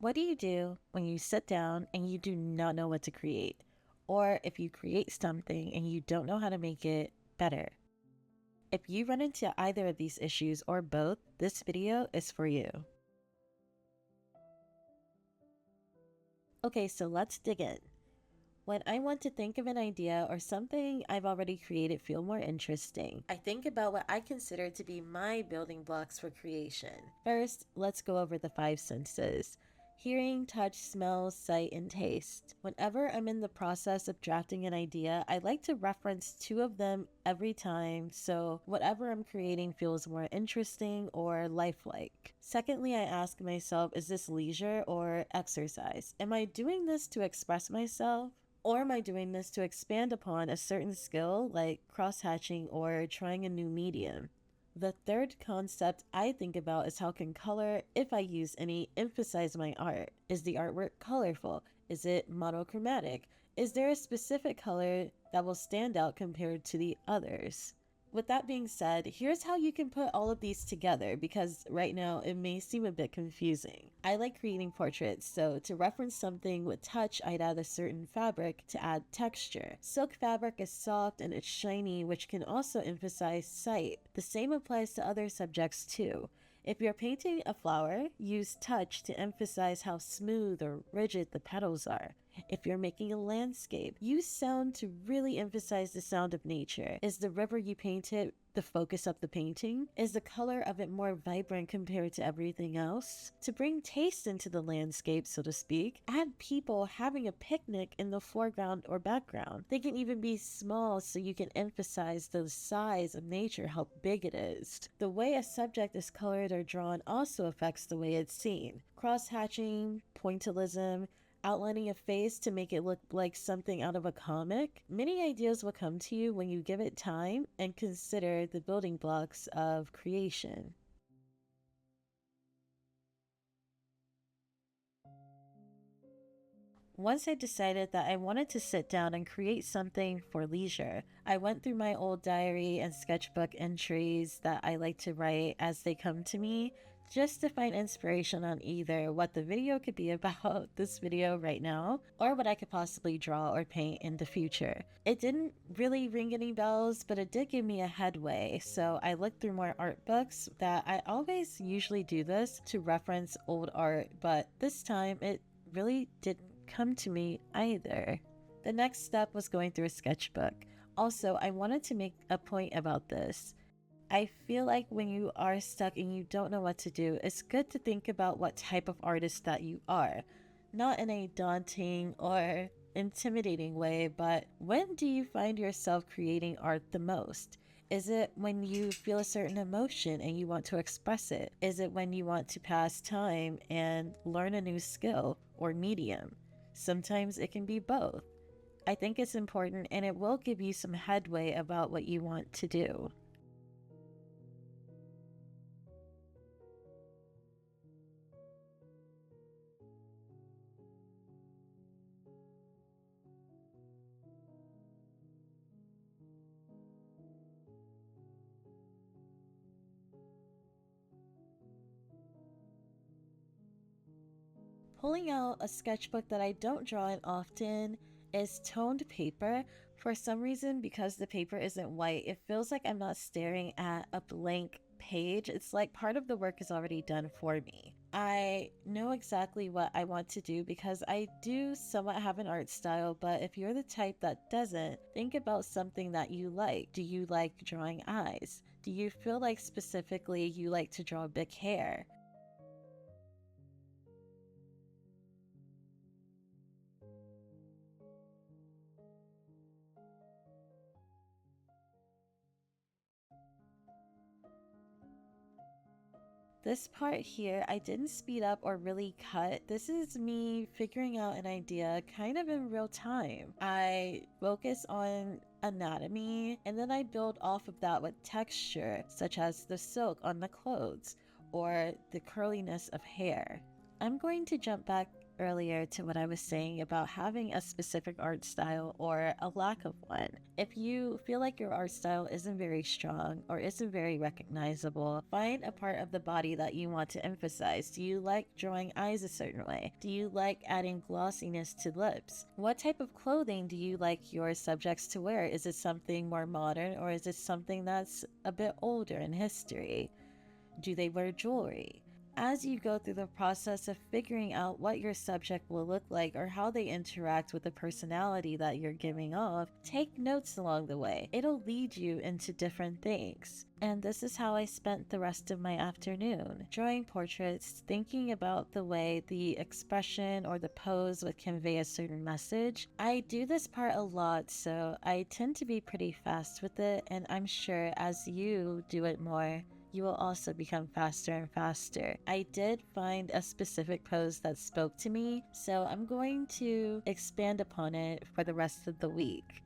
What do you do when you sit down and you do not know what to create? Or if you create something and you don't know how to make it better? If you run into either of these issues or both, this video is for you. Okay, so let's dig in. When I want to think of an idea or something I've already created feel more interesting, I think about what I consider to be my building blocks for creation. First, let's go over the five senses: hearing, touch, smell, sight, and taste. Whenever I'm in the process of drafting an idea, I like to reference two of them every time so whatever I'm creating feels more interesting or lifelike. Secondly, I ask myself, is this leisure or exercise? Am I doing this to express myself? Or am I doing this to expand upon a certain skill like cross hatching or trying a new medium? The third concept I think about is how can color, if I use any, emphasize my art? Is the artwork colorful? Is it monochromatic? Is there a specific color that will stand out compared to the others? With that being said, here's how you can put all of these together because right now it may seem a bit confusing. I like creating portraits, so to reference something with touch, I'd add a certain fabric to add texture. Silk fabric is soft and it's shiny, which can also emphasize sight. The same applies to other subjects too. If you're painting a flower, use touch to emphasize how smooth or rigid the petals are. If you're making a landscape, use sound to really emphasize the sound of nature. Is the river you painted the focus of the painting? Is the color of it more vibrant compared to everything else? To bring taste into the landscape, so to speak, add people having a picnic in the foreground or background. They can even be small so you can emphasize the size of nature, how big it is. The way a subject is colored or drawn also affects the way it's seen. Cross-hatching, pointillism, outlining a face to make it look like something out of a comic. Many ideas will come to you when you give it time and consider the building blocks of creation. Once I decided that I wanted to sit down and create something for leisure, I went through my old diary and sketchbook entries that I like to write as they come to me, just to find inspiration on either what the video could be about, this video right now, or what I could possibly draw or paint in the future. It didn't really ring any bells, but it did give me a headway, so I looked through more art books that I always usually do this to reference old art, but this time it really didn't come to me either. The next step was going through a sketchbook. Also, I wanted to make a point about this. I feel like when you are stuck and you don't know what to do, it's good to think about what type of artist that you are. Not in a daunting or intimidating way, but when do you find yourself creating art the most? Is it when you feel a certain emotion and you want to express it? Is it when you want to pass time and learn a new skill or medium? Sometimes it can be both. I think it's important and it will give you some headway about what you want to do. Pulling out a sketchbook that I don't draw in often is toned paper. For some reason, because the paper isn't white, it feels like I'm not staring at a blank page. It's like part of the work is already done for me. I know exactly what I want to do because I do somewhat have an art style, but if you're the type that doesn't, think about something that you like. Do you like drawing eyes? Do you feel like specifically you like to draw big hair? This part here, I didn't speed up or really cut. This is me figuring out an idea kind of in real time. I focus on anatomy and then I build off of that with texture, such as the silk on the clothes or the curliness of hair. I'm going to jump back earlier to what I was saying about having a specific art style or a lack of one. If you feel like your art style isn't very strong or isn't very recognizable, find a part of the body that you want to emphasize. Do you like drawing eyes a certain way? Do you like adding glossiness to lips? What type of clothing do you like your subjects to wear? Is it something more modern or is it something that's a bit older in history? Do they wear jewelry? As you go through the process of figuring out what your subject will look like or how they interact with the personality that you're giving off, take notes along the way. It'll lead you into different things. And this is how I spent the rest of my afternoon, drawing portraits, thinking about the way the expression or the pose would convey a certain message. I do this part a lot, so I tend to be pretty fast with it, and I'm sure as you do it more, you will also become faster and faster. I did find a specific pose that spoke to me, so I'm going to expand upon it for the rest of the week.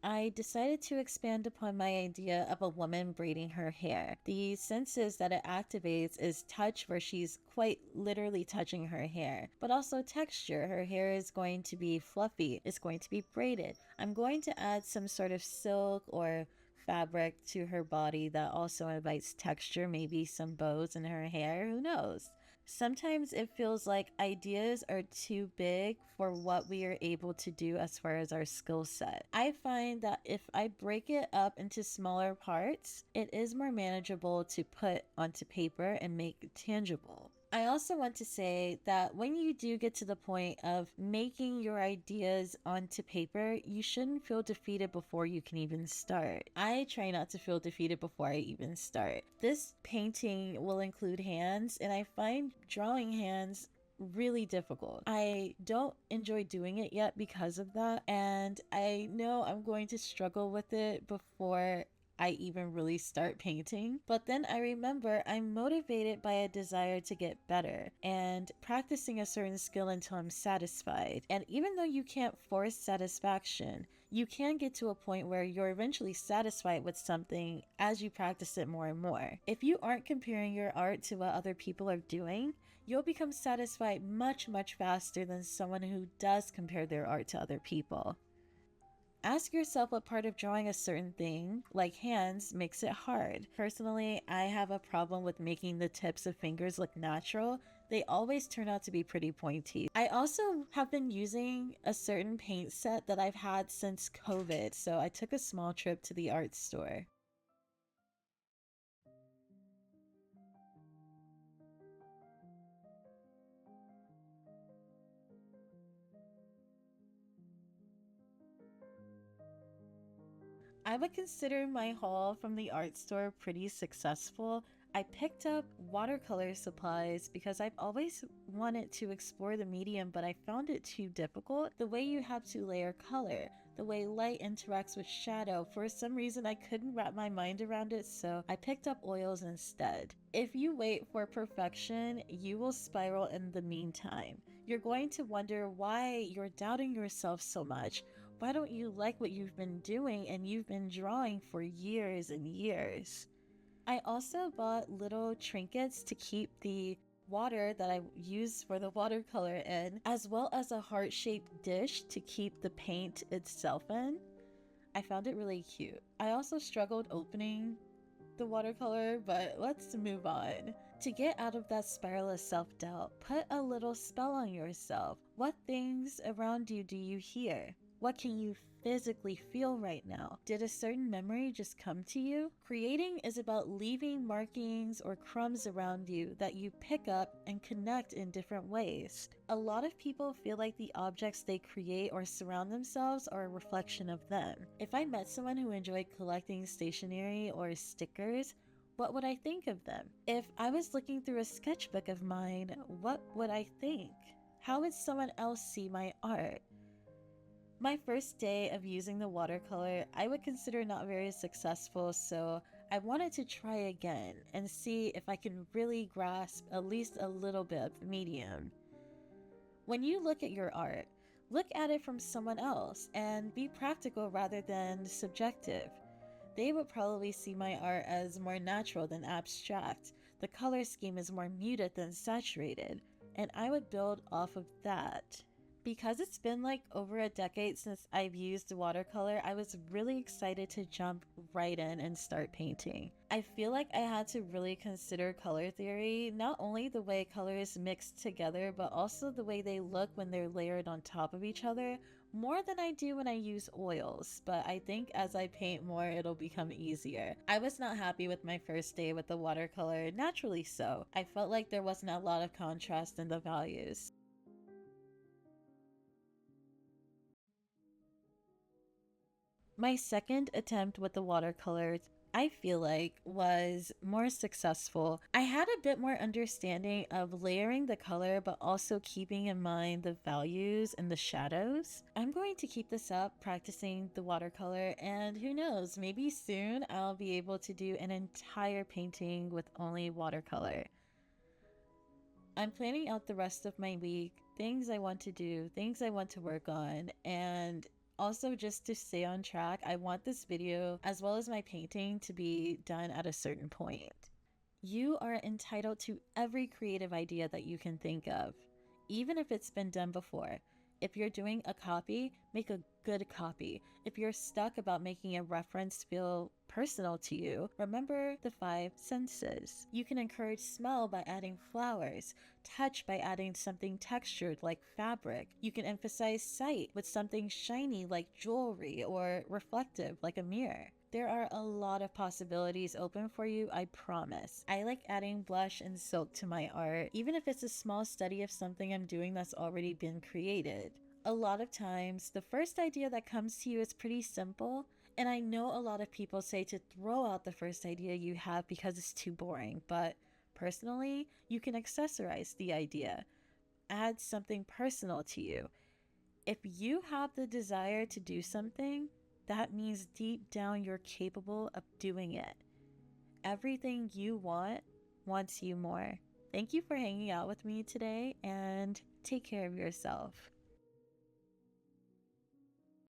I decided to expand upon my idea of a woman braiding her hair. The senses that it activates is touch, where she's quite literally touching her hair, but also texture. Her hair is going to be fluffy, it's going to be braided. I'm going to add some sort of silk or fabric to her body that also invites texture, maybe some bows in her hair, who knows? Sometimes it feels like ideas are too big for what we are able to do as far as our skill set. I find that if I break it up into smaller parts, it is more manageable to put onto paper and make tangible. I also want to say that when you do get to the point of making your ideas onto paper, you shouldn't feel defeated before you can even start. I try not to feel defeated before I even start. This painting will include hands, and I find drawing hands really difficult. I don't enjoy doing it yet because of that, and I know I'm going to struggle with it before I even really start painting. But then I remember I'm motivated by a desire to get better and practicing a certain skill until I'm satisfied. And even though you can't force satisfaction, you can get to a point where you're eventually satisfied with something as you practice it more and more. If you aren't comparing your art to what other people are doing, you'll become satisfied much, much faster than someone who does compare their art to other people. Ask yourself what part of drawing a certain thing, like hands, makes it hard. Personally, I have a problem with making the tips of fingers look natural. They always turn out to be pretty pointy. I also have been using a certain paint set that I've had since COVID, so I took a small trip to the art store. I would consider my haul from the art store pretty successful. I picked up watercolor supplies because I've always wanted to explore the medium, but I found it too difficult. The way you have to layer color, the way light interacts with shadow, for some reason I couldn't wrap my mind around it, so I picked up oils instead. If you wait for perfection, you will spiral in the meantime. You're going to wonder why you're doubting yourself so much. Why don't you like what you've been doing and you've been drawing for years and years? I also bought little trinkets to keep the water that I use for the watercolor in, as well as a heart-shaped dish to keep the paint itself in. I found it really cute. I also struggled opening the watercolor, but let's move on. To get out of that spiral of self doubt, put a little spell on yourself. What things around you do you hear? What can you physically feel right now? Did a certain memory just come to you? Creating is about leaving markings or crumbs around you that you pick up and connect in different ways. A lot of people feel like the objects they create or surround themselves are a reflection of them. If I met someone who enjoyed collecting stationery or stickers, what would I think of them? If I was looking through a sketchbook of mine, what would I think? How would someone else see my art? My first day of using the watercolor, I would consider not very successful, so I wanted to try again and see if I can really grasp at least a little bit of the medium. When you look at your art, look at it from someone else and be practical rather than subjective. they would probably see my art as more natural than abstract. The color scheme is more muted than saturated, and I would build off of that. Because it's been like over a decade since I've used watercolor, I was really excited to jump right in and start painting. I feel like I had to really consider color theory, not only the way colors mix together, but also the way they look when they're layered on top of each other, more than I do when I use oils. But I think as I paint more, it'll become easier. I was not happy with my first day with the watercolor, naturally so. I felt like there wasn't a lot of contrast in the values. My second attempt with the watercolors, I feel like, was more successful. I had a bit more understanding of layering the color, but also keeping in mind the values and the shadows. I'm going to keep this up, practicing the watercolor, and who knows, maybe soon I'll be able to do an entire painting with only watercolor. I'm planning out the rest of my week, things I want to do, things I want to work on, and also just to stay on track, I want this video as well as my painting to be done at a certain point. You are entitled to every creative idea that you can think of, even if it's been done before. If you're doing a copy, make a good copy. If you're stuck about making a reference feel personal to you, remember the five senses. You can encourage smell by adding flowers, touch by adding something textured like fabric. You can emphasize sight with something shiny like jewelry or reflective like a mirror. There are a lot of possibilities open for you, I promise. I like adding blush and silk to my art, even if it's a small study of something I'm doing that's already been created. A lot of times, the first idea that comes to you is pretty simple, and I know a lot of people say to throw out the first idea you have because it's too boring, but personally, you can accessorize the idea. Add something personal to you. If you have the desire to do something, that means deep down you're capable of doing it. Everything you want wants you more. Thank you for hanging out with me today, and take care of yourself.